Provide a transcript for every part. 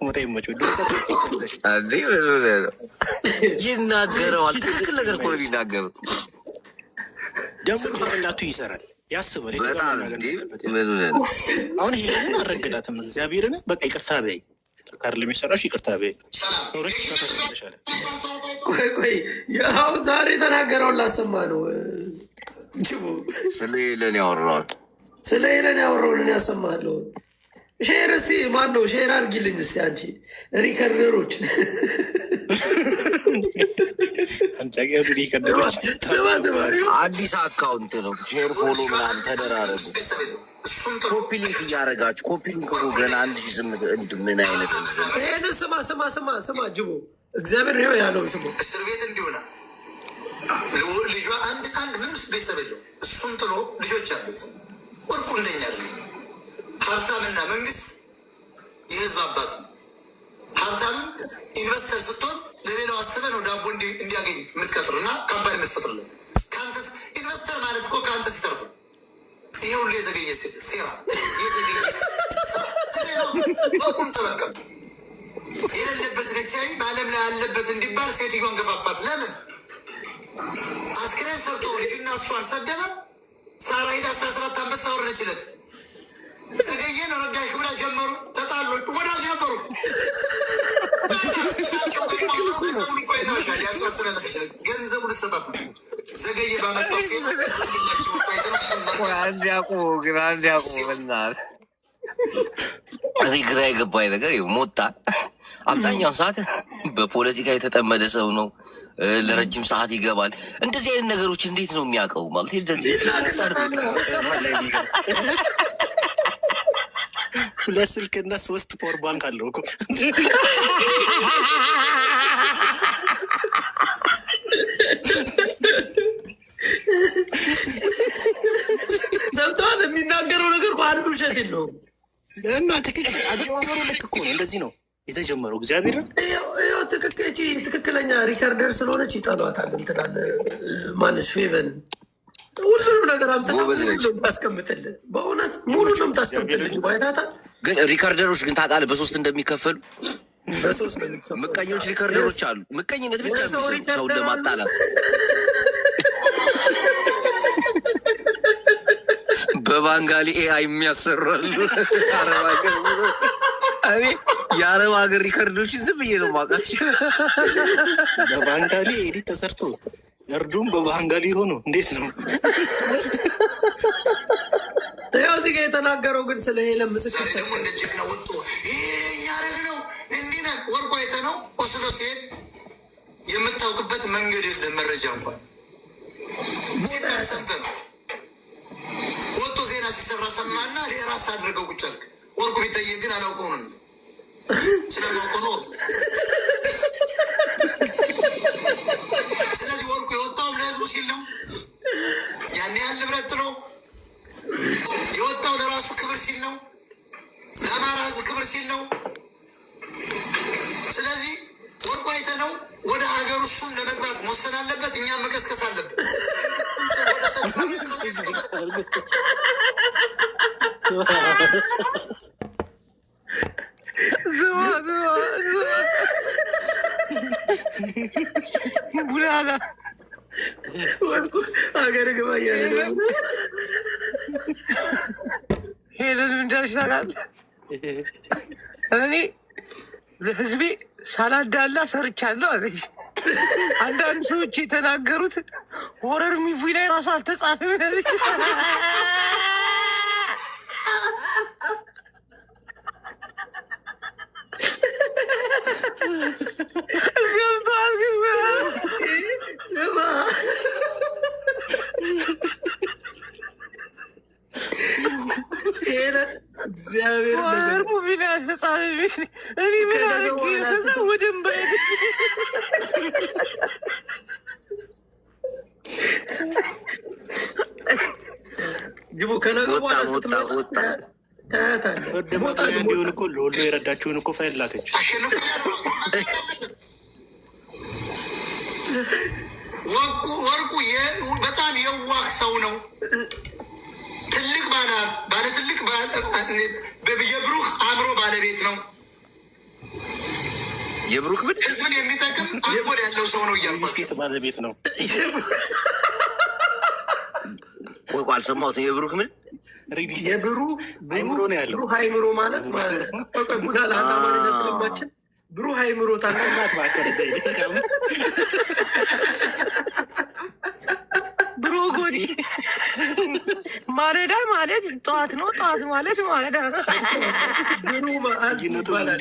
ሞታ ይመቸው አዲ ይናገረዋል። ትክክል ነገር እኮ ነው የሚናገሩት። ደግሞ ጭንቅላቱ ይሰራል፣ ያስባል። አሁን ይሄንን አልረገጣትም። እግዚአብሔርን በቃ ይቅርታ በይ ካርል የሚሰራሽ ይቅርታ በይ። ሰውረሽ ተሳሳተሻለ። ቆይ ያው ዛሬ ተናገረውን ላሰማ ነው። ስለ ሄለን ያወራውን ያሰማለሁ። ሼር እስቲ ማን ነው ሼር አድርጊልኝ እስቲ አንቺ ሪከርደሮች አዲስ አካውንት ነው። ሼር ፎሎ ምናምን ተደራረጉ። ኮፒ ሊንክ እያደረጋችሁ ኮፒ ሊንክ ገና 1008 ምን አይነት ይሄን ስማ ጅቦ እግዚአብሔር ነው ያለው። ስሙ እስር ቤት እንዲሆነ ልጇ አንድ ምንም ቤተሰብ የለው። እሱም ጥሎ ልጆች አሉት። ወርቁ እንደኛ ሀብታምና መንግስት የህዝብ አባት ነው። ሀብታምን ኢንቨስተር ስትሆን ለሌላው አስበህ ነው ዳቦ እንዲያገኝ የምትቀጥር እና ካምፓኒ የምትፈጥርለት። ከአንተ ኢንቨስተር ማለት እኮ ከአንተ ሲተርፉ ይሄ ሁሉ የዘገየ ሴራ በቁም ተበቀም የሌለበት ነቻዊ በዓለም ላይ ያለበት እንዲባል ሴትዮን ገፋፋት። ለምን አስክሬን ሰርቶ ልጅና እሷን ሰደበ። ሳራ ሄዳ 17 አንበሳ ወረደችለት። ዘገየን ረዳሽ ብላ ጀመሩ። ተጣሉ። ወዳጅ ነበሩ። ገንዘቡ ልሰጣት ነው። ዘገየ ባመጣው ግራ የገባኝ ነገር ሞጣ አብዛኛውን ሰዓት በፖለቲካ የተጠመደ ሰው ነው። ለረጅም ሰዓት ይገባል። እንደዚህ አይነት ነገሮች እንዴት ነው የሚያውቀው? ማለት ሁለት ስልክና 3 ፓወር ባንክ አለው እኮ ሰምተዋል። የሚናገረው ነገር በአንዱ ውሸት የለውም እና ትክክል አጀማመሩ ልክ እኮ ነው። እንደዚህ ነው የተጀመረው። እግዚአብሔር ትክክለኛ ሪከርደር ስለሆነች ይጠሏታል። እንትናል ማነች ፌቨን ሁሉንም ነገር ታስቀምጥልህ። በእውነት ሙሉ ነው ታስቀምጥልህ። ባይታታል ግን ሪከርደሮች ግን ታውቃለህ በ3 እንደሚከፈሉ። ምቀኞች ሪከርደሮች አሉ። ምቀኝነት ብቻ ሰውን ለማጣላት በባንጋሊ ኤአይ የሚያሰራሉ። የአረብ ሀገር ሪከርዶችን ዝም ብዬ ነው የማውቃቸው። በባንጋሊ ኤዲት ተሰርቶ እርዱም በባንጋሊ ሆኖ እንዴት ነው ያው እዚህ ጋር የተናገረው ግን ስለ ሄለን ምስክር ደግሞ እንደ ጀግና ወጥቶ ያረግ ነው እንዲህ ነው። ወርቆ አይተህ ነው ወስዶ ሲሄድ የምታውቅበት መንገድ የለም። መረጃ እንኳን ሰምተህ ነው ወጥቶ ዜና ሲሰራ ሰማና ራስ አድርገው ቁጭ አልክ። ወርቁ ቢጠየቅ ግን አላውቀው ነው ስለማውቀው ነው። ስለዚህ ወርቁ የወጣውም ለህዝቡ ሲል ነው። ያን ያህል ንብረት ነው የወጣው ለራሱ ክብር ሲል ነው። ለአማራ ህዝብ ክብር ሲል ነው። ስለዚህ ወርቁ አይተህ ነው ወደ ሀገር እሱም ለመግባት መወሰን አለበት። እኛም መቀስቀስ አለብን። ቡላላ ሀገር ግባ እያለ ሄለን ምንዳርሽ ታውቃለህ? እኔ ለህዝቤ ሳላዳላ ሰርቻለሁ አለች። አንዳንድ ሰዎች የተናገሩት ሆረር ሚቪ ላይ ራሱ አልተጻፈም አለች። ገብቶሃል ግን እግዚአብሔር ሙቪ ላይ አልተጻፈም። እኔ ምን አድርጌ ከዛ ወደንባ ጅቡ ከነገ በኋላ ስትመጣ እንዲሆን እኮ ለሁሉ የረዳችውን እኮ ፋይል ላከች። ወርቁ በጣም የዋህ ሰው ነው። ትልቅ ባለ ትልቅ የብሩህ አእምሮ ባለቤት ነው። የብሩክ ምን ህዝብን የሚጠቅም አንጎል ያለው ሰው ነው እያልኳቸው ባለቤት ነው። ቆይ አልሰማሁትም። የብሩክ ምን የብሩ አይምሮ ነው ያለው። ብሩህ አይምሮ ማለት ቡዳ ለአማርኛ ስለማችን ብሩህ አይምሮ ታናት ባከረተ ብሮጎኒ ማለዳ ማለት ጠዋት ነው። ጠዋት ማለት ማለዳ ነው። ብሩህ መዓልት ይባላል።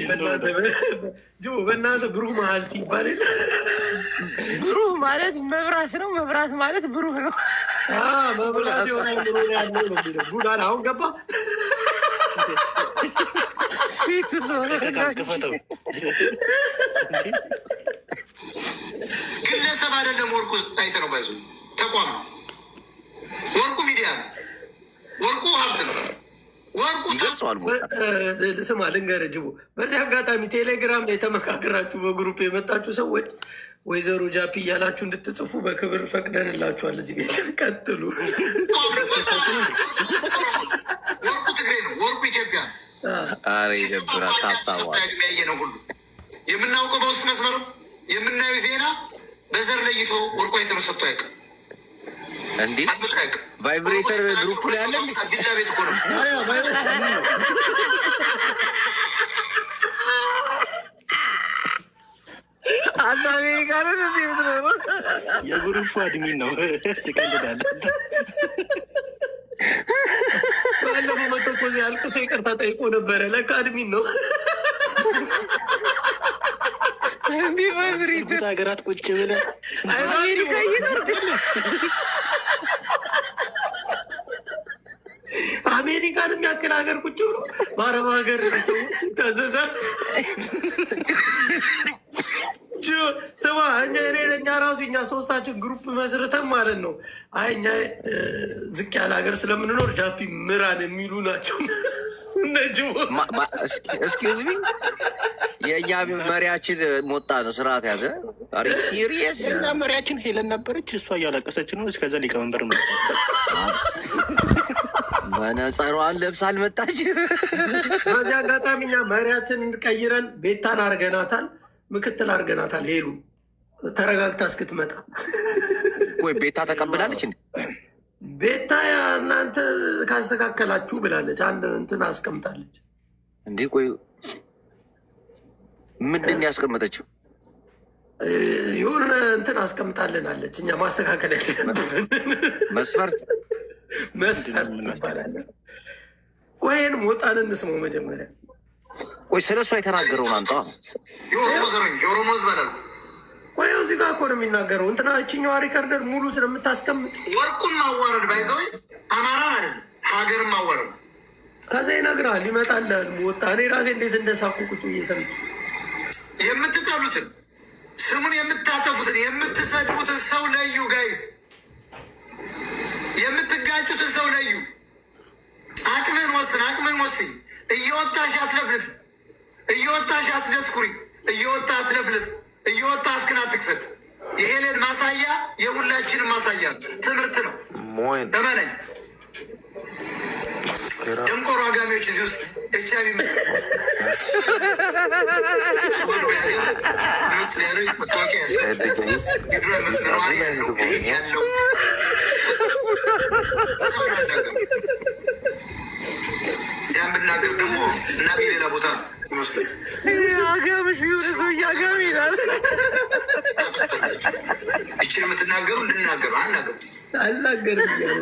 በእናትህ ብሩህ መዓልት ይባላል። ብሩህ ማለት መብራት ነው። መብራት ማለት ብሩህ ነው። መብራት የሆነ አይምሮ ያለው ነው የሚለው ቡዳን አሁን ገባ ፊቱ ክፈተው። ግለሰብ አይደለም። ወርቁ አይተ ነው ባይዙ ተቋም ነው። ወርቁ ሚዲያ ነው። ወርቁ ሀብት ነው። ወርቁ ስማ ልንገርህ ጅቡ፣ በዚህ አጋጣሚ ቴሌግራም ላይ ተመካከራችሁ በግሩፕ የመጣችሁ ሰዎች ወይዘሮ ጃፒ እያላችሁ እንድትጽፉ በክብር ፈቅደንላችኋል። እዚህ ቤት ቀጥሉ። ወርቁ ትግሬ ነው። ወርቁ ኢትዮጵያ ነው። አረ ይደብራ ታጣዋ ያየ ነው ሁሉ የምናውቀው በውስጥ መስመር የምናየው ዜና በዘር ለይቶ ወርቁ የተመሰጥቶ አይቀር እንዴ ቫይብሬተር ግሩፕ ላይ አለ። ቢላ ቤት እኮ ነው። አንተ አሜሪካ ነው የምትኖረው? የግሩፕ አድሚን ነው። ትቀልዳለህ። ባለፈው መቶ እኮ እዚህ አልቅሶ ይቅርታ ጠይቆ ነበረ። ለካ አድሚን ነው። እንዲህ ቫይብሬተር ሀገራት ቁጭ ብለህ አሜሪካ እየኖርክለ አሜሪካን የሚያክል ሀገር ቁጭ ብሎ በአረብ ሀገር ሰዎች ታዘዛ። ስማ እኛ ራሱ እኛ ሶስታችን ግሩፕ መስርተን ማለት ነው። አይ እኛ ዝቅ ያለ ሀገር ስለምንኖር ጃፒ ምራን የሚሉ ናቸው። እስኪዝ ሚ የእኛ መሪያችን ሞጣ ነው። ስርዓት ያዘ። አሪ ሲሪየስ እና መሪያችን ሄለን ነበረች። እሷ እያለቀሰች ነው። እስከዛ ሊቀመንበር ነው መነጸሯን ለብሳ አልመጣች። በዚህ አጋጣሚ እኛ መሪያችንን ቀይረን ቤታን አርገናታል፣ ምክትል አርገናታል። ሄሉ ተረጋግታ እስክትመጣ። ወይ ቤታ ተቀብላለች እንዴ? ቤታ እናንተ ካስተካከላችሁ ብላለች። አንድ እንትን አስቀምጣለች እንዴ? ቆይ ምንድን ያስቀመጠችው? የሆነ እንትን አስቀምጣልናለች። እኛ ማስተካከል ያለን መስፈርት ይባላል። ቆይን ሞጣን እንስመው መጀመሪያ። ቆይ ስለ እሷ የተናገረውን አንጣ። የኦሮሞ ዘረኝ የኦሮሞ ህዝብ አለ። ቆይ እዚህ ጋር እኮ ነው የሚናገረው። እንትና እችኛዋ ሪከርደር ሙሉ ስለምታስቀምጥ ወርቁን ማዋረድ ባይዘው አማራን አይደለም ሀገርን ማዋረድ። ከዛ ይነግራል ይመጣልል ሞጣ። እኔ ራሴ እንዴት እንደሳኩ ቁጭ እየሰምት የምትጠሉትን ስሙን የምታጠፉትን የምትሰድቡትን ሰው ለዩ ጋይስ። የምትጋጩትን ሰው ለዩ። አቅምን ወስን፣ አቅምን ወስኝ። እየወጣሽ አትለፍልፍ፣ እየወጣሽ አትደስኩሪ፣ እየወጣ አትለፍልፍ፣ እየወጣ አፍክን አትክፈት። ይሄ ሌል ማሳያ የሁላችንም ማሳያ ትምህርት ነው። እመነኝ። ደንቆሮ አጋሚዎች እዚህ ውስጥ ኤችአይቪ መታወቂያ ያለው ያን ብናገር ደግሞ እና ሌላ ቦታ ይመስሉት አጋምሽ ሆነ ሰው እያጋሚ ይላል። ይችን የምትናገሩ እንድናገሩ አልናገርም እያለ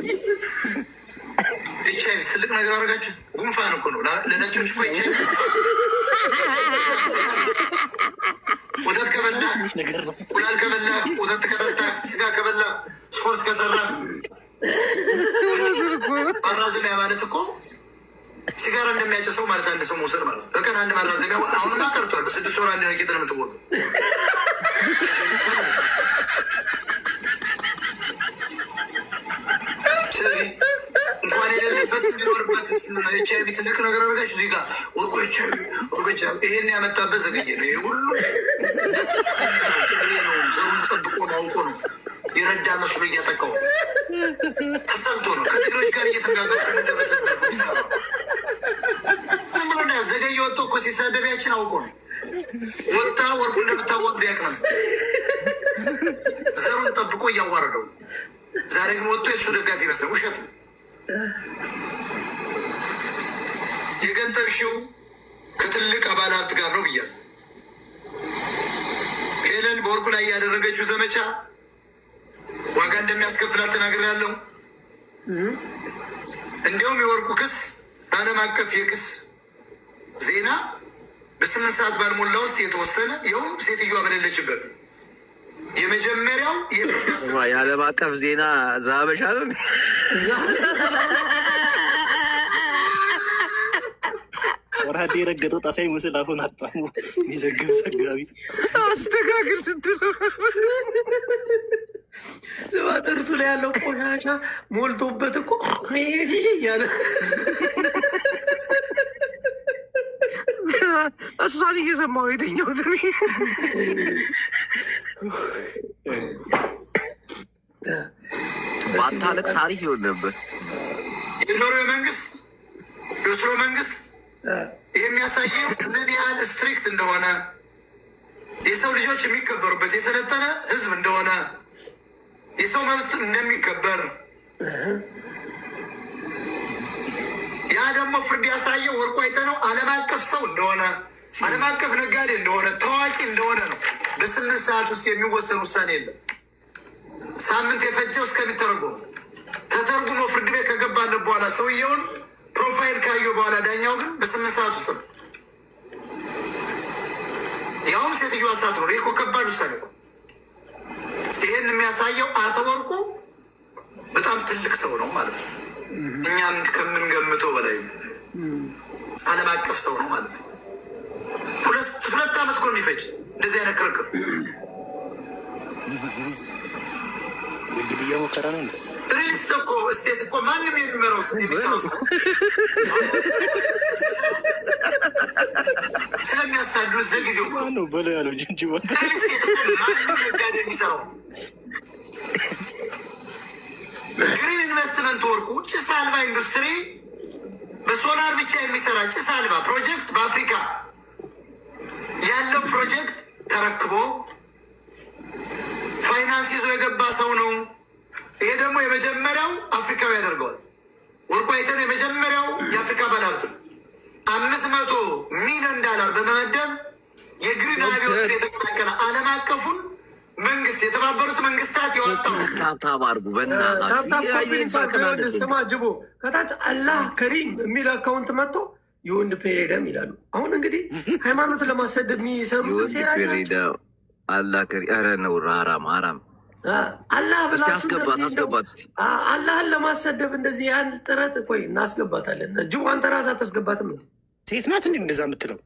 ኤችአይቪ ትልቅ ነገር አደረጋችሁ። ጉንፋን እኮ ነው ለነጮች እኮ ኤችአይቪ። ወተት ከበላ እንቁላል ከበላ ወተት ከጠጣ ስጋ ከበላ ስፖርት ከሰራ ማራዘሚያ ማለት እኮ ሲጋራ እንደሚያጨሰው ማለት አንድ ሰው መውሰድ ማለት በቀን አንድ ማራዘሚያ አሁንማ ቀርቷል። በ6 ወር አንድ ነቄጥ ነው የምትወጡ። ስለዚህ እንኳን የሌለበት እንዲኖርበት ኤችአይቪ ትልቅ ነገር አድርጋችሁ እዚህ ጋር ወርቆ ኤችአይቪ ወርቆች ይሄን ያመጣበት ዘገየ ነው። ይሄ ሁሉ ትግሬ ነው። ዘሩን ጠብቆ ነው አውቆ ነው የረዳ መስሎ እያጠቃው ተሰልቶ ነው ከትግሮች ጋር እየተነጋገሩ ይሰራ ዘገየ ወጥቶ እኮ ሲሳደቢያችን አውቆ ነው ወጣ ወርቆ ነበር። ዘሩን ጠብቆ እያዋረደው ዛሬ ግን ወጥቶ የእሱ ደጋፊ ይመስላል። ውሸት ነው። የገንጠብሽው ከትልቅ አባል ሀብት ጋር ነው ብያለሁ። ሄለን በወርቁ ላይ ያደረገችው ዘመቻ ዋጋ እንደሚያስከፍላት ተናግሬያለሁ። እንዲያውም የወርቁ ክስ ዓለም አቀፍ የክስ ዜና በ8 ሰዓት ባልሞላ ውስጥ የተወሰነ ይኸውም ሴትዮዋ በሌለችበት የመጀመሪያው የዓለም አቀፍ ዜና ዛበሻ ነው። ወራዴ የረገጠው ጣሳይ ምስል አሁን አጣሙ የሚዘግብ ዘጋቢ አስተካክል ስትለው ስማ ጥርሱ ላይ ያለው ቆሻሻ ሞልቶበት እኮ እያለ እሷን እየሰማሁ የተኛሁት ባታለቅስ አሪፍ ይሆን ነበር። የኖርዌይ መንግስት የኦስሎ መንግስት የሚያሳየው ምን ያህል ስትሪክት እንደሆነ የሰው ልጆች የሚከበሩበት የሰለጠነ ህዝብ እንደሆነ የሰው መብት እንደሚከበር ያ ደግሞ ፍርድ ያሳየው ወርቁ አይተነው ዓለም አቀፍ ሰው እንደሆነ ዓለም አቀፍ ነጋዴ እንደሆነ ታዋቂ እንደሆነ ነው። በ8 ሰዓት ውስጥ የሚወሰን ውሳኔ የለም። ሳምንት የፈጀው እስከሚተረጎም ተተርጉሞ ፍርድ ቤት ከገባለት በኋላ ሰውየውን ፕሮፋይል ካየው በኋላ ዳኛው ግን በ8 ሰዓት ውስጥ ነው። ያውም ሴትዮዋ ሰዓት ነው። ይህ ከባድ ውሳኔ ነው። ይህን የሚያሳየው አቶ ወርቁ በጣም ትልቅ ሰው ነው ማለት ነው። እኛም ከምንገምተው በላይ ዓለም አቀፍ ሰው ነው ማለት ነው። 2 ዓመት እኮ የሚፈጅ እንደዚህ አይነት ክርክር እንግዲህ እየሞከረ ነው። ሪሊስት እኮ ስቴት እኮ ማንም የሚመራው የሚሰራው ስለሚያሳዱስ ለጊዜው ነው በለው ያለው ጅንጅ ሪሊስቴት እኮ ማንም ነጋዴ የሚሰራው ግሪን ኢንቨስትመንት ወርቁ ጭስ አልባ ኢንዱስትሪ በሶላር ብቻ የሚሰራ ጭስ አልባ ፕሮጀክት በአፍሪካ ያለው ፕሮጀክት ተረክቦ ፋይናንስ ይዞ የገባ ሰው ነው። ይሄ ደግሞ የመጀመሪያው አፍሪካዊ ያደርገዋል። ወርቁ አይተነው የመጀመሪያው የአፍሪካ ባለሀብት ነው። $500 ሚሊዮን በመመደብ የግሪን አብዮትን የተቀላቀለ ዓለም አቀፉን መንግስት የተባበሩት መንግስታት ያወጣው ታባርጉ በእናታችሁ ስማ ጅቦ ከታች አላህ ከሪም የሚል አካውንት መጥቶ የወንድ ፔሬደም ይላሉ። አሁን እንግዲህ ሃይማኖትን ለማሰደብ የሚሰሩትን ሴራ አላህ ከሪ ኧረ ነው ራራም አራም አላህ ብላ አስገባት እስኪ አላህን ለማሰደብ እንደዚህ ያን ጥረት ቆይ እናስገባታለን። ጅቦ አንተ ራስህ አታስገባትም እንዴ? ሴት ናት እንዴ እንደዛ የምትለው?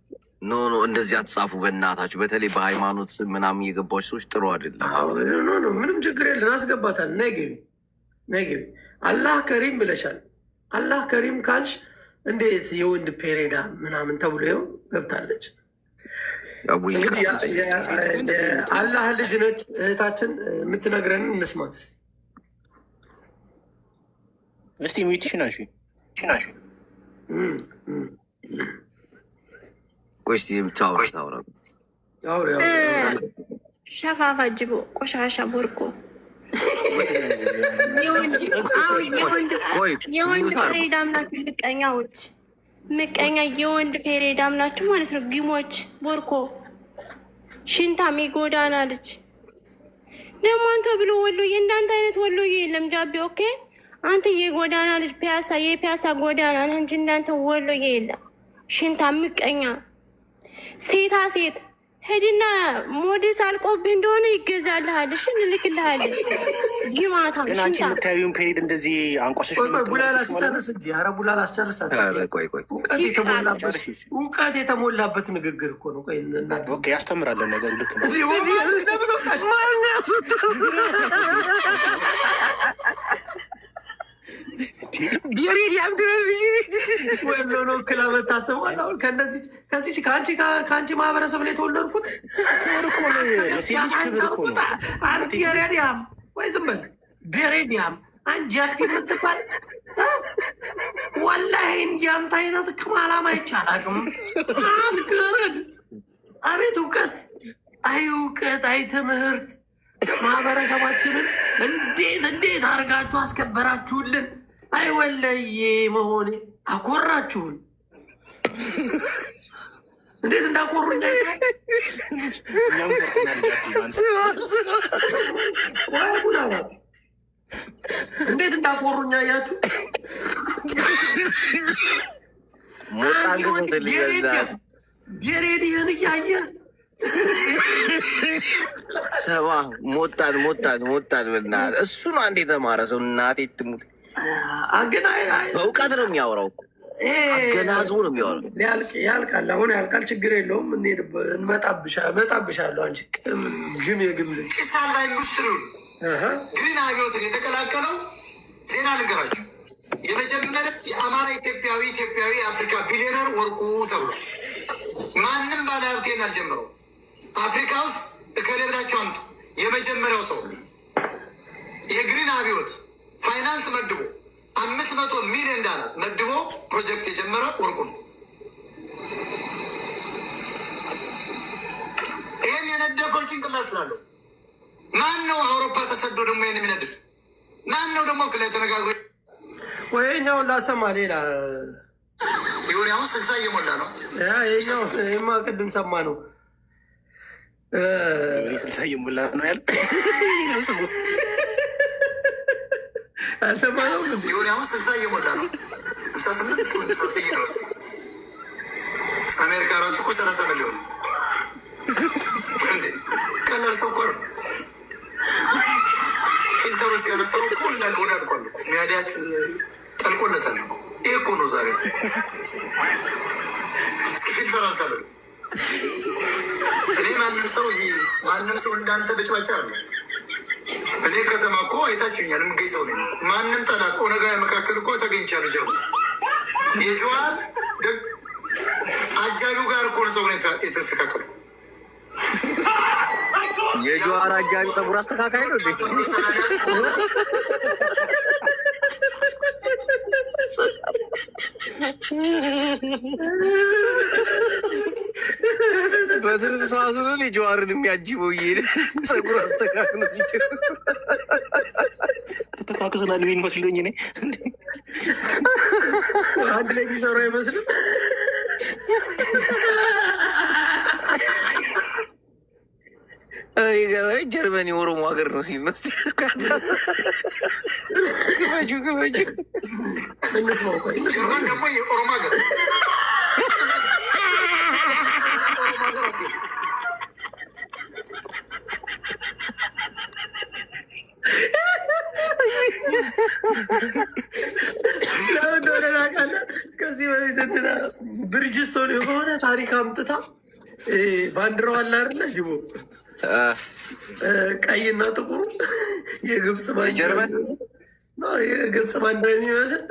ኖ እንደዚህ አትጻፉ በእናታችሁ። በተለይ በሃይማኖት ስም ምናምን እየገባች ሰዎች ጥሩ አይደለም። ኖ ምንም ችግር የለን አስገባታለን። ነይ ግቢ አላህ ከሪም ብለሻል። አላህ ከሪም ካልሽ እንዴት የወንድ ፔሬዳ ምናምን ተብሎ ይኸው ገብታለች። አላህ ልጅ ነች እህታችን የምትነግረን እንስማት እስቲ ሚዩትሽናሽ ቆይ እስቲ ታውራ ሸፋፋ ጅቦ ቆሻሻ ቦርኮ የወንድ ፌሬዳም ናችሁ ምቀኛዎች፣ ምቀኛ የወንድ ፌሬዳም ናችሁ ማለት ነው። ግሞች ቦርኮ ሽንታም የጎዳና ልጅ ደግሞ አንተ ብሎ ወሎዬ እንዳንተ አይነት ወሎዬ የለም ጃቢ። ኦኬ አንተ የጎዳና ልጅ ፒያሳ የፒያሳ ጎዳና ነህ እንጂ እንዳንተ ወሎዬ የለም። ሽንታ ምቀኛ ሴታ ሴት ሄድና ሞዴስ አልቆብህ እንደሆነ ይገዛልሃል። እሺ እንልክልሃለን። ግማታ ግን አንቺ የምታዩን ፔሪድ እንደዚህ አንቋሸሽ ቡላላ አስጨርስ እንጂ ኧረ ቡላላ አስጨርሳት። እውቀት የተሞላበት ንግግር እኮ ነው። ቆይ ኦኬ ያስተምራለን ነገሩ ልክ ነው። ወሎ ነው ክለበት ታስበዋል። አሁን ከዚህ ከአንቺ ማህበረሰብ ላይ የተወለድኩት ለሴት ልጅ ክብር እኮ ነው። ቤሬዲያም ወይ ዝም በል ቤሬዲያም አንጃቲ የምትባል ወላሂ እንጂ አንተ አይነት ከማላማ ይቻላቅም አንግርድ አቤት እውቀት አይ እውቀት፣ አይ ትምህርት ማህበረሰባችንን እንዴት አድርጋችሁ አስከበራችሁልን። አይ ወለዬ መሆኔ አኮራችሁን። እንዴት እንዳኮሩኝ እንዴት እንዳኮሩኝ አያችሁ። የሬዲዮን እያየ ሰባ ሞጣን በእናትህ እሱ ነው አንድ የተማረ ሰው። እናቴ ትሙት በእውቀት ነው የሚያወራው እኮ አገናዝቡ ነው የሚያወራው። ያልቃል፣ አሁን ያልቃል። ችግር የለውም። እመጣብሻለሁ። አንቺ ግም የግም ልጅ ጭስ አልባ ኢንዱስትሪውን ግሪን አብዮትን የተቀላቀለው ዜና ልንገራችሁ። የመጀመሪያ የአማራ ኢትዮጵያዊ የአፍሪካ ቢሊዮነር ወርቁ ተብሎ ማንም ባለሀብቴን አልጀምረው። አፍሪካ ውስጥ እከሌ ብላችሁ አምጡ። የመጀመሪያው ሰው የግሪን አብዮት ፋይናንስ መድቦ 500 ሚሊዮን ዶላር መድቦ ፕሮጀክት የጀመረ ወርቁ ነው። ይህን የነደፈው ጭንቅላት ስላለው ማን ነው? አውሮፓ ተሰዶ ደግሞ ይህን የሚነድፍ ማን ነው? ደግሞ ክላ ተነጋግሮ ወይኛውን ላሰማ ሌላ ይሁን። አሁን 60 እየሞላ ነው። ይማ ቅድም ሰማ ነው 60 እየሞላ ነው ያለ አልሰማ ነው። ይሁን አሁን 60 እየሞላ ነው። 68 ድረስ አሜሪካ ራሱ እኮ 30 ሚሊዮን ቀላል ሰው እኮ ነው። ፊልተሩ ሲያነሳው እኮ እንዳለ ወደ አድኳሉ ሚያዲያት ጠልቆለታል። ይሄ እኮ ነው ዛሬ። እስኪ ፊልተር አንሳለ። እኔ ማንም ሰው እንዳንተ በጭባጫ አለ። እኔ ከተማ እኮ አይታችሁኛል። የምገኝ ሰው ነኝ። ማንም ጠላት ኦነጋ መካከል እኮ ተገኝቻለሁ። ጀርባ የጀዋር አጃቢው ጋር እኮ ነው ሰው የተስተካከሉ። የጀዋር አጃቢ ፀጉር አስተካካይ ነው። በትርፍ ሰዓቱ ነው የጀዋርን የሚያጅበው እየሄደ ፀጉር አስተካክሎ ተተካክሰናል። ቢን መስሎኝ እኔ አንድ ላይ የሚሰሩ አይመስልም። ጀርመን የኦሮሞ ሀገር ነው ሲመስል ግበጁ ጀርመን ደግሞ የኦሮሞ ሀገር ከዚህ በፊት እንትና ብርጅስቶን የሆነ ታሪክ አምጥታ ባንዲራው አለ አይደለ? ጅቦ ቀይና ጥቁሩ የግብፅ ባንዲራ የሚመስል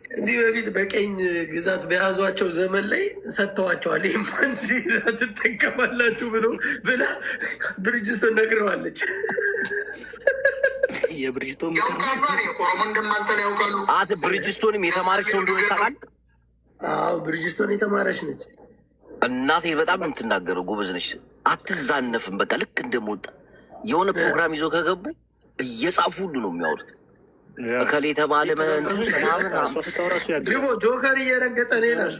ከዚህ በፊት በቀኝ ግዛት በያዟቸው ዘመን ላይ ሰጥተዋቸዋል። ይህም ባንዲራ ትጠቀማላችሁ ብላ ብርጅስቶን ነግረዋለች። የብሪጅስቶን ኦሮሞ እንደማንተን ያውቃሉ። ብሪጅስቶንም የተማረች ሰው እንደሆነ ታውቃለህ? አዎ ብሪጅስቶን የተማረች ነች። እናቴ በጣም ነው የምትናገረው። ጎበዝ ነች፣ አትዛነፍም። በቃ ልክ እንደሞጣ የሆነ ፕሮግራም ይዞ ከገቡ እየጻፉ ሁሉ ነው የሚያወሩት። እከሌ የተባለ እንትን ምናምን ጅቦ ጆከር እየረገጠ ነው ይላሉ።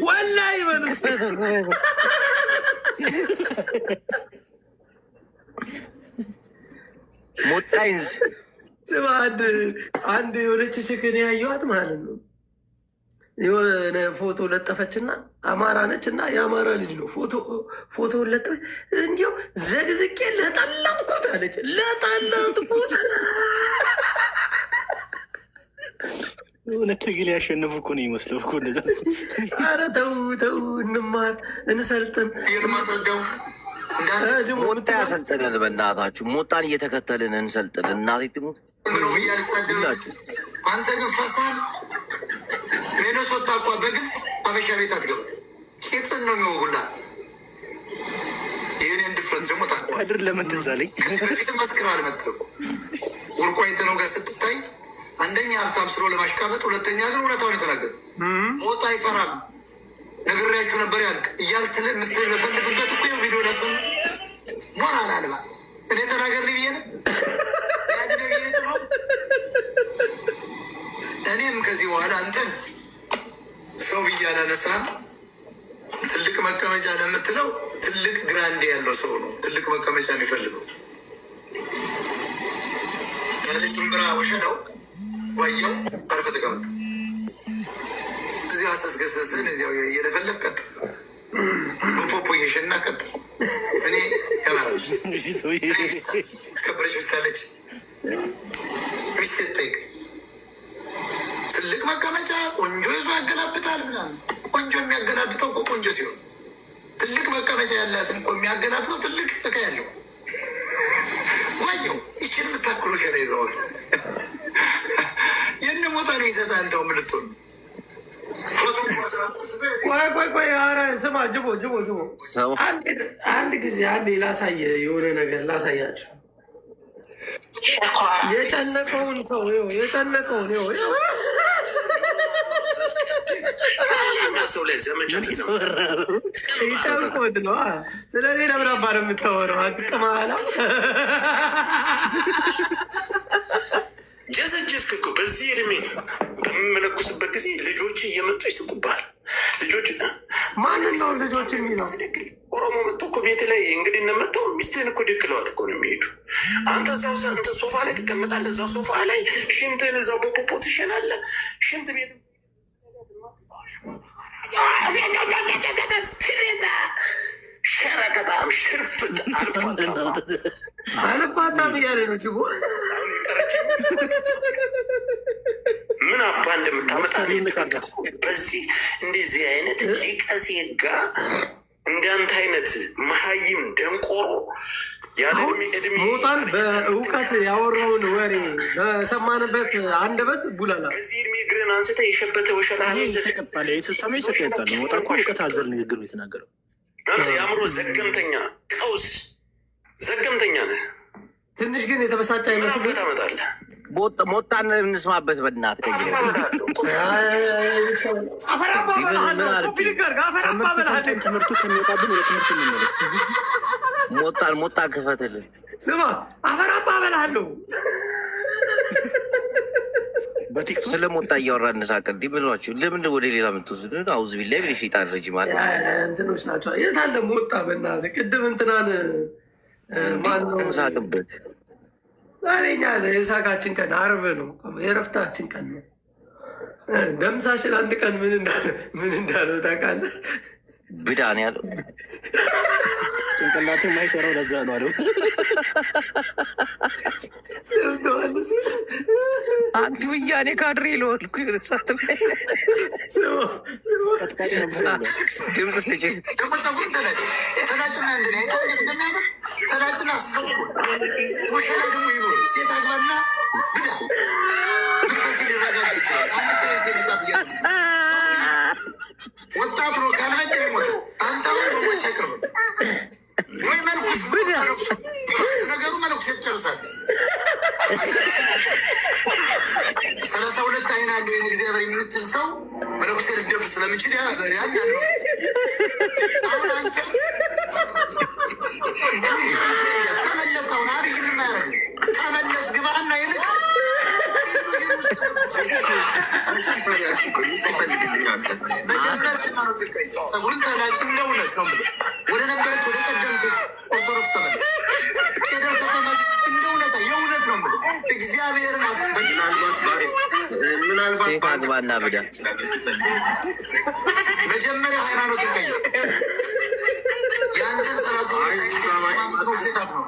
ወላሂ በሉት ሞጣይንዝ ስማ፣ አንድ የሆነች ችክን ያየኋት ማለት ነው። የሆነ ፎቶ ለጠፈችና አማራ ነች እና የአማራ ልጅ ነው። ፎቶውን ለጠፈች እንዲያው ዘግዝቄ ለጠለጥኩት አለች። ለጠለጥኩት የሆነ ትግል ያሸነፉ እኮ ነው ይመስለው እኮ እንደዛ። ኧረ ተው እንማር እንሰልጥን። የማስረዳው ሞጣ ያሰልጥንን፣ በእናታችሁ ሞጣን እየተከተልን እንሰልጥን። እናቴ ትሙት ብለው እያልሳደላችሁ። አንተ ግን ፈሳል ሚኔሶታ እኳ በግልጽ አበሻ ቤት አትገባ። ቄጥን ነው የሚወጉላ። ይህንን ድፍረት ደግሞ ታውቀዋለህ። ከድር ለምን ትዝ አለኝ። ከዚህ በፊት መስክር አልመጠቁ ወርቁ አይተነው ጋር ስትታይ አንደኛ ሀብታም ስሎ ለማሽቃበጥ፣ ሁለተኛ ግን እውነታውን የተናገር ሞጣ ይፈራል ነግሬያችሁ ነበር ያልክ እያልክ የምትለፈልፍበት እኮ ቪዲዮ ለስም ሞራል አልባ እኔ ተናገር ብዬ ነው ያድነ ብዬ ነው። እኔም ከዚህ በኋላ አንተን ሰው ብዬ አላነሳም። ትልቅ መቀመጫ ለምትለው ትልቅ ግራንድ ያለው ሰው ነው ትልቅ መቀመጫ የሚፈልገው። ያለ ሽምብራ ወሸደው ዋየው አርፈ ተቀመጥ። እዚያው አስገሰስን እዚያው እየለፈለፍ ቀጥ በፖፖ እየሸና ቀጥ። እኔ ያማራች ተከበረች ሚስታለች ሚስት ጠይቅ ትልቅ መቀመጫ ቆንጆ ይዞ ያገላብጣል ምናምን። ቆንጆ የሚያገላብጠው እኮ ቆንጆ ሲሆን ትልቅ መቀመጫ ያላትን እኮ የሚያገላብጠው ትልቅ እቃ ያለው ዋየው ይችን የምታክሉ ሸራ ይዘዋል። የነ ሞታ ነው ይሰጣ አንተው ምልትሆን ቆይ ኧረ ስማ ጅቦ አንድ ጊዜ አንዴ ላሳየ የሆነ ነገር ላሳያችሁ። የጨነቀውን ሰው የጨነቀውን ሰው ላይ ዘመቻ ይጨንቆት ነው። ስለ እኔ ለምን አባር የምታወራው? አትቅማላ ጀዘጀስክ እኮ በዚህ እድሜ በምመለኩስበት ጊዜ ልጆች እየመጡ ይስቁብሃል። ልጆች ማንን ነው ልጆች የሚለው? ኦሮሞ መጥቶ እኮ ቤት ላይ እንግዲህ እነመጣው ሚስትህን እኮ ድክለዋት እኮ ነው የሚሄዱ። አንተ እዛው እንትን ሶፋ ላይ ትቀመጣለህ። እዛው ሶፋ ላይ ሽንትህን እዛው በፖፖ ትሸናለህ። ሽንት ቤት ሸረቀጣም ሽርፍት አልባታም እያለ ነው ጅቦ። ምን አባ እንደምታመጣ በዚህ እንደዚህ አይነት ሊቀሴ ጋ እንዳንተ አይነት መሀይም ደንቆሮ ሞጣን በእውቀት ያወራውን ወሬ በሰማንበት አንደበት ቡላላ በዚህ እድሜ እግርን አንስተ የሸበተ ወሸላህ ይሰቀጣል። የተሰማ ይሰቀጣል። ሞጣ እኮ እውቀት አዘል ንግግር ነው የተናገረው። አንተ የአእምሮ ዘገምተኛ ቀውስ ዘገምተኛ ነህ። ትንሽ ግን የተበሳጨ አይመስልም? ታመጣለህ ሞጣን እንስማበት በእናትህ። ትምህርቱ ከሚወጣብን ወደ ትምህርት የሚመለስ ሞጣ ክፈትልን። ስማ አፈራባ በላለሁ። በቲክቶክ ስለ ሞጣ እያወራ እንሳቅ። እንዲህ ብሏችሁ ለምን ወደ ሌላ የምትወስዱ? አውዝ ቢላ ብ ሸጣን ረጅ ማለት እንትኖች ናቸው። የት አለ ሞጣ በእናትህ? ቅድም እንትናን ማነው እንሳቅበት። ዛሬኛ የሳቃችን ቀን አርብ ነው፣ የረፍታችን ቀን ነው። ደምሳሽን አንድ ቀን ምን እንዳለው ታውቃለህ? ብዳን ያለው ጭንቅላቱ የማይሰራው ለዛ ነው አለው። አንዱ ወያኔ ካድሬ ለወልኩ ሳት ቀጥቃጭ ነበር ድምፅ ስጭ ተላጭና ሰው ውሸላ ደግሞ ይኖር ሴት አግባና ግዳ ወጣት ነው ካልመደ ሞት አንተ ወንዶች አይቀርም ወይ መልኩስ ነገሩ መልኩስ ይጨርሳል። 32 አይና እንደ እግዚአብሔር የምትል ሰው መልኩስ ልደፍ ስለምችል ያን አሁን አንተ ተመለሰውን አሪፍ ልማያረግ ተመለስ ግባና ይልቅ ጸጉርን ተላጭ እንደ እውነት ነው ወደ ነበረች ወደ ቀደምት ኦርቶዶክስ ተመለስ። ቄደር ተጠመቅ እንደ እውነታ የእውነት ነው እግዚአብሔርን ሴት አግባና ብዳ መጀመሪያ ሃይማኖት ይቀይር። የአንተን ሴታት ነው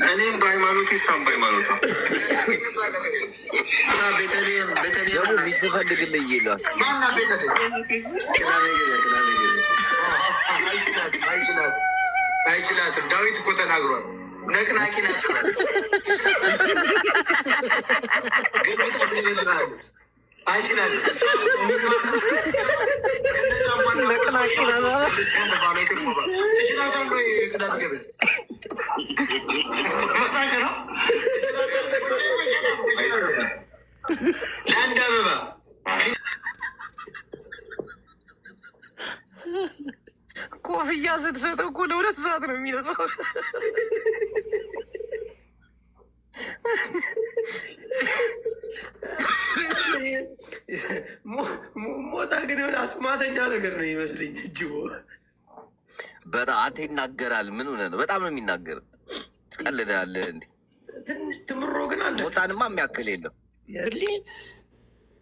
እኔም በሃይማኖት ይስታም በሃይማኖቷ ደግሞ ሚስት ፈልግልኝ ይሏል። ማና አይችላትም። ዳዊት እኮ ተናግሯል። ነቅናቂ ናት ግርምጣት ይልልናል። አይችላትም። ትችላታለህ። ቅዳት ገብ መሳቅ ነው። ለአንድ አበባ ኮፍያ ስትሰጠው እኮ ለ2 ሰዓት ነው የሚለፈው። ሞጣ ግን የሆነ አስማተኛ ነገር ነው ይመስለኝ። እጅቦ በጣም አንተ ይናገራል። ምን ሆነ ነው? በጣም ነው የሚናገር። ትቀልዳለህ እንዴ? ትንሽ ትምሮ ግን አለ። ሞጣንማ የሚያክል የለም።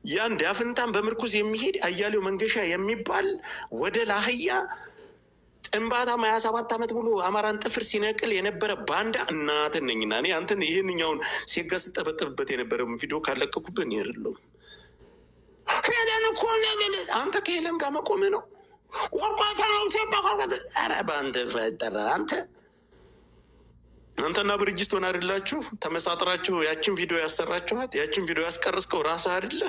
ያን ዳፍንታን በምርኩዝ የሚሄድ አያሌው መንገሻ የሚባል ወደ ላህያ ጥንባታ 27 ዓመት ሙሉ አማራን ጥፍር ሲነቅል የነበረ ባንዳ እናትን ነኝና እኔ አንተን ይህንኛውን ሴጋ ስጠበጠብበት የነበረ ቪዲዮ ካለቀኩብን ይርለው አንተ ከሄለን ጋር መቆም ነው። ኧረ በአንተ ፈጠረ አንተና ብርጅስቶን አይደላችሁ ተመሳጥራችሁ ያችን ቪዲዮ ያሰራችኋት? ያችን ቪዲዮ ያስቀረስከው ራስህ አይደለ?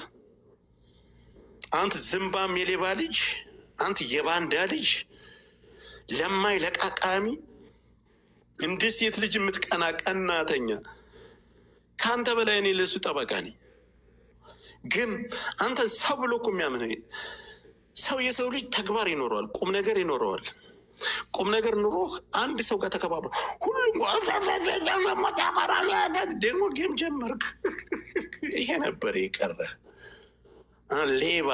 አንተ ዝምባም የሌባ ልጅ፣ አንተ የባንዳ ልጅ፣ ለማይ ለቃቃሚ፣ እንደ ሴት ልጅ የምትቀና ቀናተኛ። ከአንተ በላይ እኔ ለሱ ጠበቃ ነኝ። ግን አንተ ሰው ብሎ እኮ የሚያምን ሰው የሰው ልጅ ተግባር ይኖረዋል፣ ቁም ነገር ይኖረዋል። ቁም ነገር ኑሮ አንድ ሰው ጋር ተከባብሮ ሁሉም ደግሞ ጌም ጀመርክ። ይሄ ነበር የቀረ ሌባ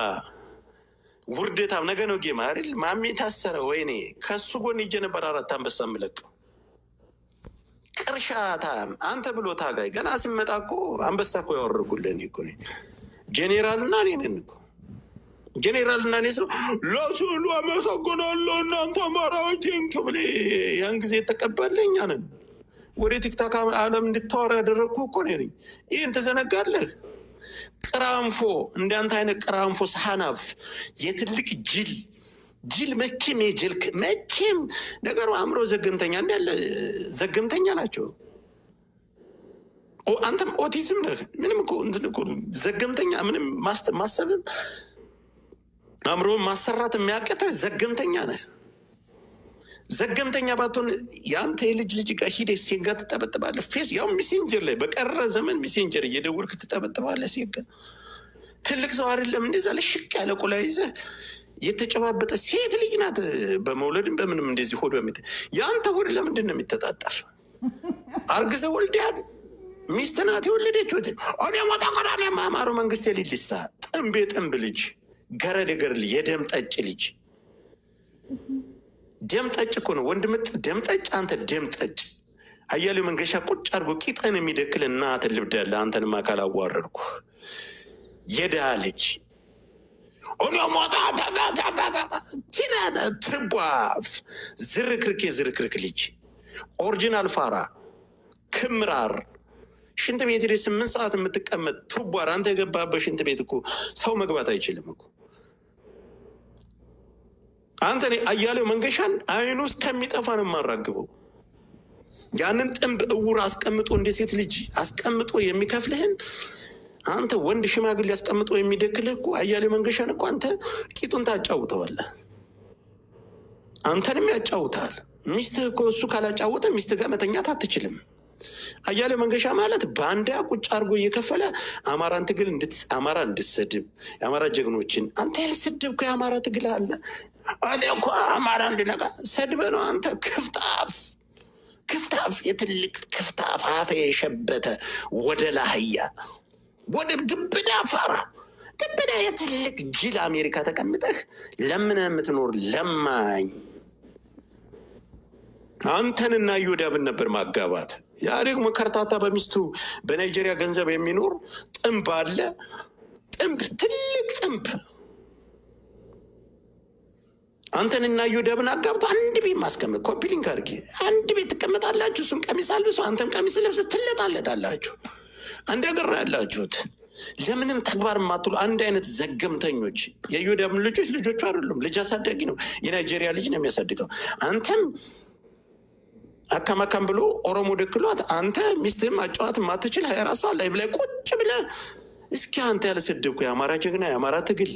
ውርደታም። ነገ ነው ጌም አይደል? ማሜ ታሰረ። ወይኔ ከሱ ጎን ይዤ ነበር 4 አንበሳ የምለቀው። ቅርሻታም አንተ ብሎ ታጋይ። ገና ስመጣ እኮ አንበሳ እኮ ያወረጉልን እኮ ጄኔራል እና እኔ ነን እኮ ጄኔራል እና እኔ ስለው ለስሉ አመሰግናለሁ እናንተ አማራዎች ንክብሌ ያን ጊዜ የተቀበልኝ እኛ ነን። ወደ ቲክታክ ዓለም እንድታወራ ያደረግኩ እኮ ነኝ። ይህን ትዘነጋለህ? ቅራንፎ እንዳንተ አይነት ቅራንፎ ሰሃናፍ የትልቅ ጅል መቼም የጅልክ መቼም ነገሩ አእምሮ ዘገምተኛ እንዳለ ዘገምተኛ ናቸው። አንተም ኦቲዝም ነህ። ምንም እኮ እንትን እኮ ዘገምተኛ ምንም ማሰብም አእምሮ ማሰራት የሚያቅተህ ዘገምተኛ ነህ። ዘገምተኛ ባትሆን የአንተ የልጅ ጋር ሂደህ ሴጋ ትጠበጥባለህ። ፌስ ያው ሜሴንጀር ላይ በቀረ ዘመን ሜሴንጀር እየደወልክ ትጠበጥባለህ ሴጋ። ትልቅ ሰው አይደለም እንደዛ ለሽቅ ያለ ቆላ ይዘህ የተጨባበጠ ሴት ልጅ ናት። በመውለድም በምንም እንደዚህ ሆድ የአንተ ሆድ ለምንድን ነው የሚተጣጠፍ? አርግዘህ ወልደሃል። ሚስት ናት የወለደችው። እኔ ሞጣ ቀዳሚ ማማሩ መንግስት የልልሳ ጥንብ ልጅ ገረድ ገርል የደም ጠጭ ልጅ ደም ጠጭ እኮ ነው ወንድም። ደም ጠጭ አንተ ደም ጠጭ። አያሌው መንገሻ ቁጭ አድርጎ ቂጠን የሚደክል እናትን ልብዳለ። አንተንም አካል አዋረድኩ የድሃ ልጅ ኦኖ ሞጣ ትቧፍ ዝርክርክ ልጅ ኦሪጂናል ፋራ ክምራር ሽንት ቤት 8 ሰዓት የምትቀመጥ ትቧር። አንተ የገባበት ሽንት ቤት እኮ ሰው መግባት አይችልም እኮ። አንተ አያሌው መንገሻን አይኑ እስከሚጠፋ ነው የማራግበው። ያንን ጥንብ እውር አስቀምጦ እንደ ሴት ልጅ አስቀምጦ የሚከፍልህን አንተ ወንድ ሽማግሌ አስቀምጦ የሚደክልህ እኮ አያሌው መንገሻን እኮ አንተ ቂጡን ታጫውተዋለህ። አንተንም ያጫውታል። ሚስትህ እኮ እሱ ካላጫወተ ሚስትህ ጋር መተኛት አትችልም። አያሌው መንገሻ ማለት ባንዳ ቁጭ አድርጎ እየከፈለ አማራን ትግል አማራ እንድትሰድብ የአማራ ጀግኖችን አንተ ያልሰደብኩ የአማራ ትግል አለ እኔ እኮ አማራ እንድነቃ ሰድበ ነው አንተ ክፍታፍ የትልቅ ክፍታፍ አፌ የሸበተ ወደ ላህያ ወደ ግብዳ ፋራ ግብዳ የትልቅ ጅል አሜሪካ ተቀምጠህ ለምን የምትኖር ለማኝ አንተንና ዮዳብን ነበር ማጋባት። ያ ደግሞ ከርታታ በሚስቱ በናይጄሪያ ገንዘብ የሚኖር ጥንብ አለ። ጥንብ ትልቅ ጥንብ አንተንና ዮዳብን አጋብቶ አንድ ቤት ማስቀመጥ ኮፒ ሊንክ አድርጌ አንድ ቤት ትቀመጣላችሁ። እሱን ቀሚስ አልብሰው አንተም ቀሚስ ለብሰህ ትለጣለጣላችሁ። አንድ ሀገር ያላችሁት ለምንም ተግባር የማትሉ አንድ አይነት ዘገምተኞች። የዮዳብን ልጆቹ አይደሉም። ልጅ አሳዳጊ ነው። የናይጄሪያ ልጅ ነው የሚያሳድገው። አንተም አካም ብሎ ኦሮሞ ደክሏት አንተ ሚስትህም አጫዋት ማትችል 24 ሰዓት ላይቭ ላይ ቁጭ ብለህ እስኪ አንተ ያልሰደብኩ የአማራ ጀግና የአማራ ትግል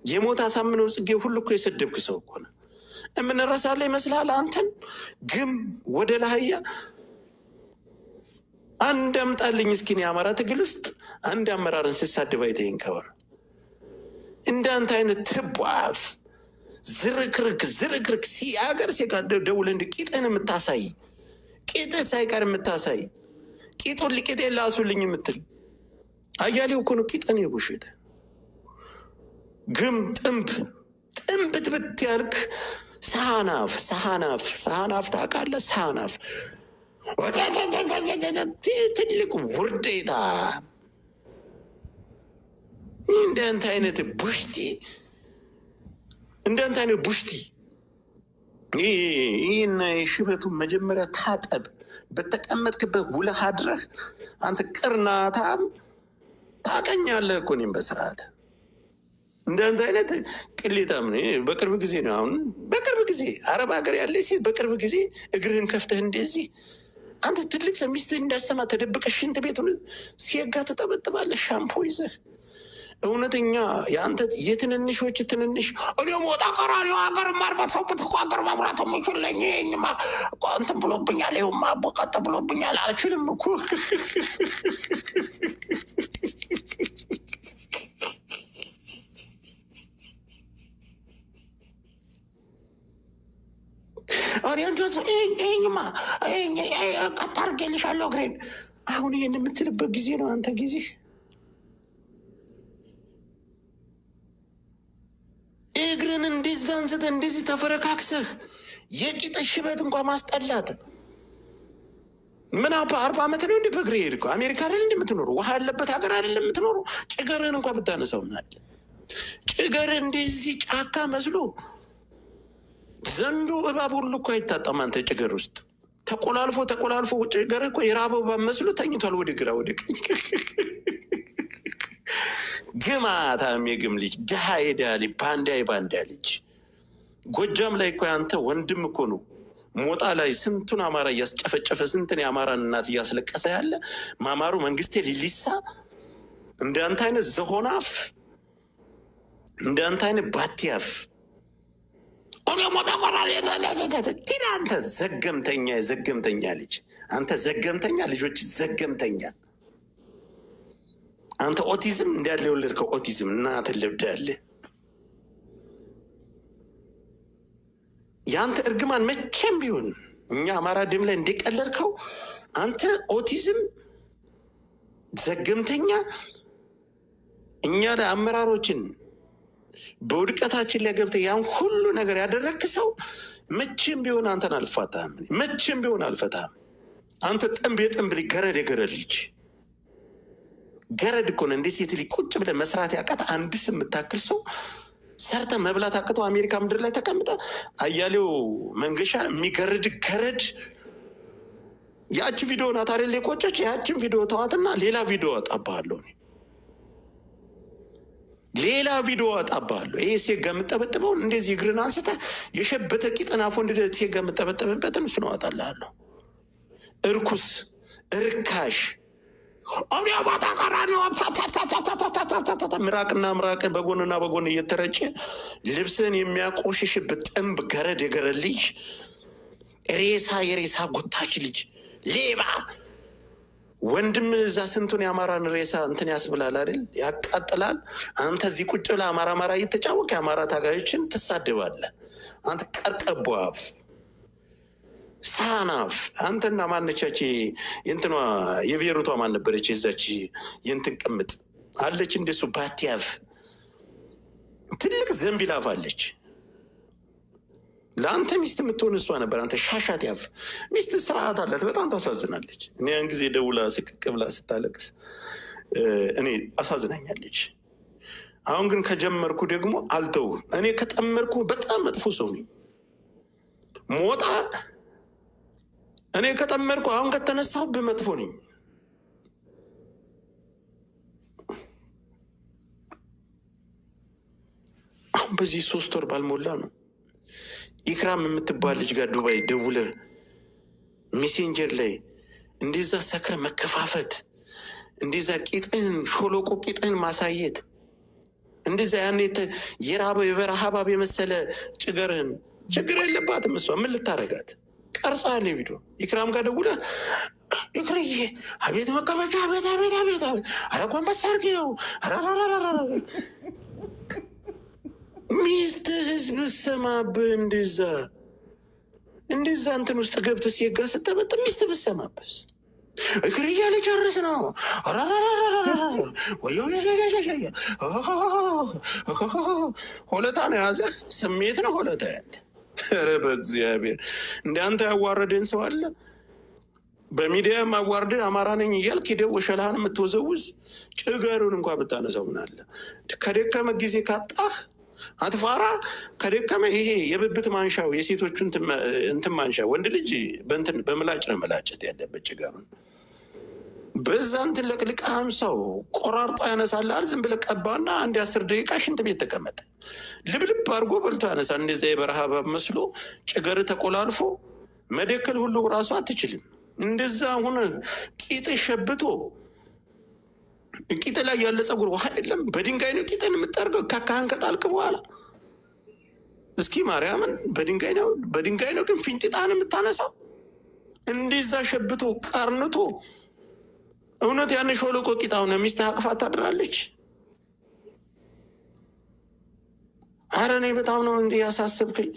የሞት አሳምነው ጽጌ ሁሉ እኮ የሰደብክ ሰው እኮ ነው። የምንረሳለ ይመስልሃል? አንተን ግን ወደ ላህያ አንድ አምጣልኝ እስኪ የአማራ ትግል ውስጥ አንድ አመራርን ስሳድብ አይተኸኝ ከሆነ እንዳንተ አይነት ትቧፍ ዝርክርክ ሲያገር ደውለህ እንደ ቂጥህን የምታሳይ ቂጥህ ሳይቀር የምታሳይ ቂጡን ሊቂጤን ላሱልኝ የምትል አያሌው እኮ ነው ቂጥን የጉሽተ ግም ጥንብትብት ያልክ ሰሃናፍ ታውቃለህ? ሰሃናፍ ትልቅ ውርዴታ እንዳንተ አይነት ቡሽቲ ይህን ሽበቱን መጀመሪያ ታጠብ። በተቀመጥክበት ውለህ አድረህ አንተ ቅርናታም ታቀኛለህ እኮ እኔም በስርዓት እንዳንተ አይነት ቅሌታም ነው። በቅርብ ጊዜ ነው አሁን በቅርብ ጊዜ አረብ ሀገር ያለ ሴት በቅርብ ጊዜ እግርህን ከፍተህ እንደዚህ አንተ ትልቅ ሰው ሚስትህ እንዳሰማ ተደብቀህ ሽንት ቤቱን ሲጋ ትጠበጥባለህ ሻምፖ ይዘህ። እውነተኛ የአንተ የትንንሾች ትንንሽ እኔ ሞጣ ቀራሪው ሀገር ማርበተውበት እኮ ሀገር ማምራት የምችለኝ ማ እንትን ብሎብኛል፣ ይኸውማ ቦቀጥ ብሎብኛል፣ አልችልም እኮ ይህማ ቀጥ አድርጌልሻለሁ እግሬን። አሁን ይህን የምትልበት ጊዜ ነው አንተ ጊዜ። እግርን እንደዛ አንስተህ እንደዚህ ተፈረካክሰህ የቂጥ ሽበት እንኳ ማስጠላት ምን 40 ዓመት ነው እንደ በእግሬ ሄድኩ። አሜሪካ አይደል እንደምትኖሩ ውሃ ያለበት ሀገር አይደለም የምትኖሩ። ጭገርህን እንኳ ብታነሳው ናለ ጭገርህ እንደዚህ ጫካ መስሎ ዘንዶ እባብ ሁሉ እኮ አይታጣም። አንተ ጭገር ውስጥ ተቆላልፎ ጭገር እኮ የራበው እባብ መስሎ ተኝቷል፣ ወደ ግራ ወደ ቀኝ። ግማታም የግም ልጅ ድሃ የድሃ ልጅ ባንዳ ልጅ ጎጃም ላይ እኮ አንተ ወንድም እኮ ነው። ሞጣ ላይ ስንቱን አማራ እያስጨፈጨፈ ስንትን የአማራን እናት እያስለቀሰ ያለ ማማሩ መንግስቴ ሊሊሳ እንዳንተ አይነት ዘሆናፍ እንዳንተ አይነት ባቲያፍ እኔ ሞጣ ቆራል ቲና አንተ ዘገምተኛ ልጅ አንተ ዘገምተኛ ልጆች ዘገምተኛ አንተ ኦቲዝም እንዳለ የወለድከው ኦቲዝም እናትህ ልብዳለ። የአንተ እርግማን መቼም ቢሆን እኛ አማራ ደም ላይ እንደቀለድከው አንተ ኦቲዝም ዘገምተኛ እኛ ላይ አመራሮችን በውድቀታችን ላይ ገብተህ ያን ሁሉ ነገር ያደረግክ ሰው መቼም ቢሆን አንተን አልፋታም፣ መቼም ቢሆን አልፈታም። አንተ የጥንብ ልጅ ገረድ ልጅ ገረድ እኮ ነው። እንዴት ሴት ልጅ ቁጭ ብለህ መስራት ያቃት አንድስ የምታክል ሰው ሰርተ መብላት አቅተው አሜሪካ ምድር ላይ ተቀምጠ አያሌው መንገሻ የሚገርድ ገረድ። ያቺ ቪዲዮ ናት አይደል የቆጨች። ያችን ቪዲዮ ተዋትና ሌላ ቪዲዮ አጣባለሁ፣ ሌላ ቪዲዮ አጣባለሁ። ይሄ ሴጋ የምጠበጥበውን እንደዚህ እግርን አንስተ የሸበተ ቂጥን አፎ እንደ ሴጋ የምጠበጥብበትን እሱ ነው አጣላለሁ። እርኩስ እርካሽ እኔ ቦታ ቀራኒ ምራቅን በጎንና በጎን እየተረጨ ልብስን የሚያቆሽሽበት ጥንብ ገረድ የገረድ ልጅ የሬሳ ጎታች ልጅ ሌባ ወንድም እዛ ስንቱን የአማራን ሬሳ እንትን ያስብላል አይደል? ያቃጥላል። አንተ እዚህ ቁጭ ብለህ አማራ እየተጫወቅ የአማራ ታጋዮችን ትሳደባለህ። አንተ ቀርቀቧፍ ሳናፍ አንተና ማነቻች የእንትኗ የብሔሩቷ ማን ነበረች? የዛች የእንትን ቅምጥ አለች እንደሱ ባቲያፍ ትልቅ ዘንቢላፍ አለች። ለአንተ ሚስት የምትሆን እሷ ነበር። አንተ ሻሻት ያፍ ሚስት ስርዓት አላት። በጣም ታሳዝናለች። እኔ ያን ጊዜ ደውላ ስቅቅ ብላ ስታለቅስ እኔ አሳዝናኛለች። አሁን ግን ከጀመርኩ ደግሞ አልተውም። እኔ ከጠመርኩ በጣም መጥፎ ሰው ነኝ። ሞጣ እኔ ከጠመርኩ አሁን ከተነሳሁ በመጥፎ ነኝ። አሁን በዚህ 3 ወር ባልሞላ ነው ኢክራም የምትባል ልጅ ጋር ዱባይ ደውለ ሜሴንጀር ላይ እንደዛ ሰክረ መከፋፈት፣ እንደዛ ቂጥን ሾሎቆ ቂጥን ማሳየት፣ እንደዛ ያን የራበው የበረሃ እባብ የመሰለ ጭገርህን ችግር የለባትም እሷ ምን ልታረጋት ቀርጻ ቪዲዮ ኢክራም ጋር ደውለ እክርዬ አቤት መቀመጫ አቤት አቤት አቤት አቤት ኧረ ጎንበስ አድርጊው ሚስትህስ ብትሰማብህ እንደዛ እንትን ውስጥ ገብተህ ሲጋ ስትበጥ ሚስት ብትሰማብህ እክርዬ ልጨርስ ነው ሆለታ ነው የያዘ ስሜት ነው ሆለታ ያለ ኧረ በእግዚአብሔር እንደ አንተ ያዋረደን ሰው አለ በሚዲያ ማዋርደን አማራ ነኝ እያልክ ሄደህ ወሸላህን የምትወዘውዝ ጭገሩን እንኳ ብታነሳው ምን አለ ከደከመ ጊዜ ካጣህ አትፋራ ከደከመ ይሄ የብብት ማንሻው የሴቶቹ እንትን ማንሻ ወንድ ልጅ በእንትን በምላጭ ነው መላጨት ያለበት ጭገሩን በዛ እንትን ለቅልቃም ሰው ቆራርጦ ያነሳልሃል ዝም ብለህ ቀባና አንድ 10 ደቂቃ ሽንት ቤት ተቀመጠ ልብልብ አድርጎ በልቶ ያነሳል እንደዚያ የበረሃ እባብ መስሎ ጭገር ተቆላልፎ መደከል ሁሉ ራሱ አትችልም እንደዛ አሁን ቂጥ ሸብቶ ቂጥ ላይ ያለ ጸጉር ውሃ የለም በድንጋይ ነው ቂጥን የምጠርገው ካካህን ከጣልቅ በኋላ እስኪ ማርያምን በድንጋይ ነው ግን ፊንጢጣን የምታነሳው እንደዛ ሸብቶ ቀርንቶ እውነት ያን ሾለቆ ቂጣውን ሚስትህ አቅፋ ታድራለች ኧረ እኔ በጣም ነው እንዲህ ያሳስብከኝ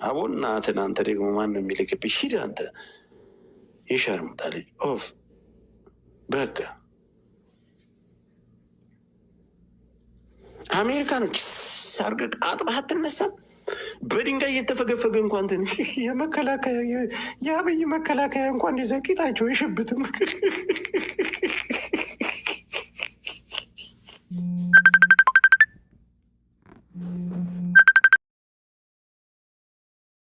አቦ እናትህን አንተ ደግሞ ማን ነው የሚልክብህ ሂድ አንተ የሸርሙጣ ልጅ ኦፍ በቃ አሜሪካኖች ሳርገቅ አጥባህ አትነሳም በድንጋይ እየተፈገፈገ እንኳን የመከላከያ የአብይ መከላከያ እንኳን እንደዛ ቂጣቸው አይሸብትም